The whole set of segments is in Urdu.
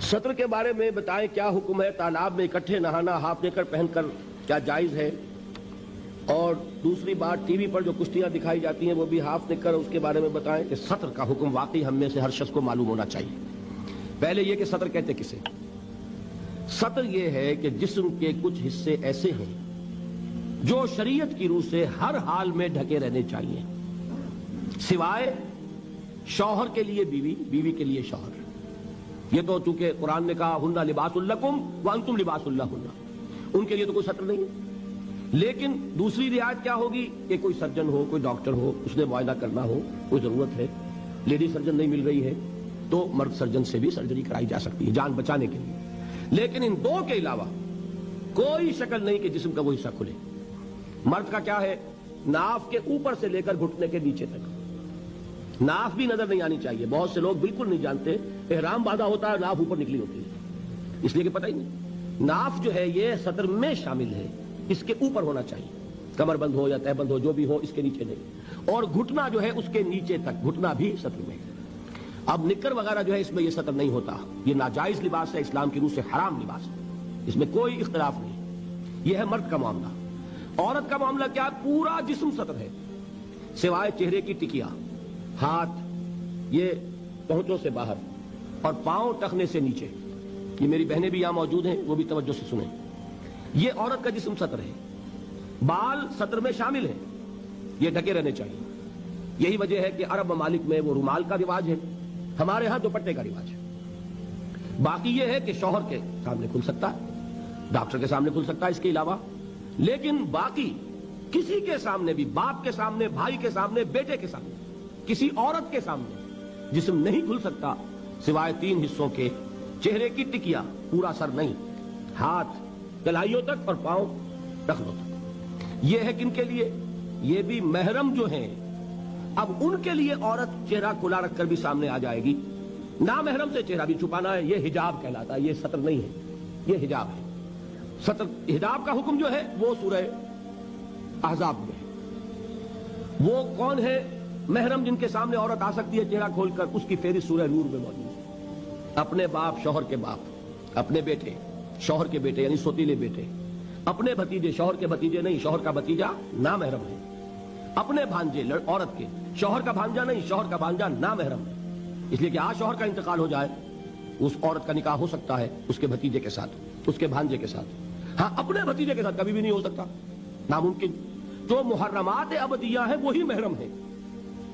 سطر کے بارے میں بتائیں کیا حکم ہے؟ تالاب میں اکٹھے نہانا ہاف نیکر پہن کر کیا جائز ہے؟ اور دوسری بات، ٹی وی پر جو کشتیاں دکھائی جاتی ہیں وہ بھی ہاف نیکر، اس کے بارے میں بتائیں کہ سطر کا حکم واقعی ہم میں سے ہر شخص کو معلوم ہونا چاہیے۔ پہلے یہ کہ سطر کہتے کسے؟ سطر یہ ہے کہ جسم کے کچھ حصے ایسے ہیں جو شریعت کی روح سے ہر حال میں ڈھکے رہنے چاہیے، سوائے شوہر کے لیے بیوی، بیوی کے لیے شوہر۔ یہ تو چونکہ قرآن نے کہا ہن لباس لکم وانتم لباس لہن، ان کے لیے تو کوئی سطر نہیں ہے۔ لیکن دوسری رعایت کیا ہوگی کہ کوئی سرجن ہو، کوئی ڈاکٹر ہو، اس نے معائنہ کرنا ہو، کوئی ضرورت ہے، لیڈی سرجن نہیں مل رہی ہے تو مرد سرجن سے بھی سرجری کرائی جا سکتی ہے جان بچانے کے لیے۔ لیکن ان دو کے علاوہ کوئی شکل نہیں کہ جسم کا وہ حصہ کھلے۔ مرد کا کیا ہے؟ ناف کے اوپر سے لے کر گھٹنے کے نیچے تک ناف بھی نظر نہیں آنی چاہیے۔ بہت سے لوگ بالکل نہیں جانتے، احرام باندھا ہوتا ہے، ناف اوپر نکلی ہوتی ہے، اس لیے کہ پتہ ہی نہیں۔ ناف جو ہے یہ سطر میں شامل ہے، اس کے اوپر ہونا چاہیے، کمر بند ہو یا تہ بند ہو جو بھی ہو، اس کے نیچے نہیں۔ اور گھٹنا جو ہے اس کے نیچے تک، گھٹنا بھی سطر میں ہے۔ اب نکر وغیرہ جو ہے اس میں یہ سطر نہیں ہوتا، یہ ناجائز لباس ہے، اسلام کی روح سے حرام لباس ہے، اس میں کوئی اختلاف نہیں۔ یہ ہے مرد کا معاملہ۔ عورت کا معاملہ کیا؟ پورا جسم سطر ہے سوائے چہرے کی ٹکیا، ہاتھ یہ پہنچوں سے باہر، اور پاؤں ٹخنے سے نیچے۔ یہ میری بہنیں بھی یہاں موجود ہیں، وہ بھی توجہ سے سنیں۔ یہ عورت کا جسم سطر ہے، بال سطر میں شامل ہیں، یہ ڈھکے رہنے چاہیے۔ یہی وجہ ہے کہ عرب ممالک میں وہ رومال کا رواج ہے، ہمارے ہاں دوپٹے کا رواج ہے۔ باقی یہ ہے کہ شوہر کے سامنے کھل سکتا ہے، ڈاکٹر کے سامنے کھل سکتا ہے اس کے علاوہ، لیکن باقی کسی کے سامنے بھی، باپ کے سامنے، بھائی کے سامنے، بیٹے کے سامنے، کسی عورت کے سامنے جسم نہیں کھل سکتا سوائے تین حصوں کے: چہرے کی ٹکیا، پورا سر نہیں، ہاتھ کلائیوں تک اور پاؤں ٹخنوں تک۔ یہ ہے کن کے لیے؟ یہ بھی محرم جو ہیں۔ اب ان کے لیے عورت چہرہ کھلا رکھ کر بھی سامنے آ جائے گی، نامحرم سے چہرہ بھی چھپانا ہے، یہ حجاب کہلاتا ہے، یہ سطر نہیں ہے، یہ حجاب ہے۔ سطر حجاب کا حکم جو ہے وہ سورہ احزاب میں ہے۔ وہ کون ہے محرم جن کے سامنے عورت آ سکتی ہے چہرہ کھول کر؟ اس کی فہرست سورہ نور میں موجود ہے۔ اپنے باپ، شوہر کے باپ، اپنے بیٹے، شوہر کے بیٹے یعنی سوتیلے بیٹے، اپنے بھتیجے، شوہر کے بھتیجے نہیں، شوہر کا بھتیجا نامحرم ہے، اپنے بھانجے عورت کے، شوہر کا بھانجا نہیں، شوہر کا بھانجا نامحرم ہے۔ اس لیے کہ آج شوہر کا انتقال ہو جائے، اس عورت کا نکاح ہو سکتا ہے اس کے بھتیجے کے ساتھ، اس کے بھانجے کے ساتھ۔ ہاں، اپنے بھتیجے کے ساتھ کبھی بھی نہیں ہو سکتا، ناممکن۔ جو محرمات ابدیہ ہیں وہی محرم ہیں،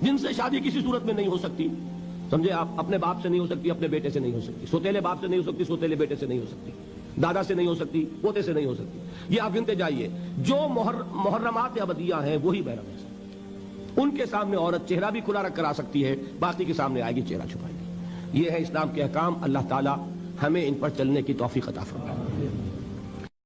جن سے شادی کسی صورت میں نہیں ہو سکتی، سمجھے آپ؟ اپنے باپ سے نہیں ہو سکتی، اپنے بیٹے سے نہیں ہو سکتی، سوتیلے باپ سے نہیں ہو سکتی، سوتیلے بیٹے سے نہیں ہو سکتی، دادا سے نہیں ہو سکتی، پوتے سے نہیں ہو سکتی۔ یہ آپ گنتے جائیے، جو محرمات ابدیہ ہیں وہی محرم ہے۔ ان کے سامنے عورت چہرہ بھی کھلا رکھ کر آ سکتی ہے، باقی کے سامنے آئے گی چہرہ چھپائے گی۔ یہ ہے اسلام کے احکام۔ اللہ تعالی ہمیں ان پر چلنے کی توفیق عطا فرمائے۔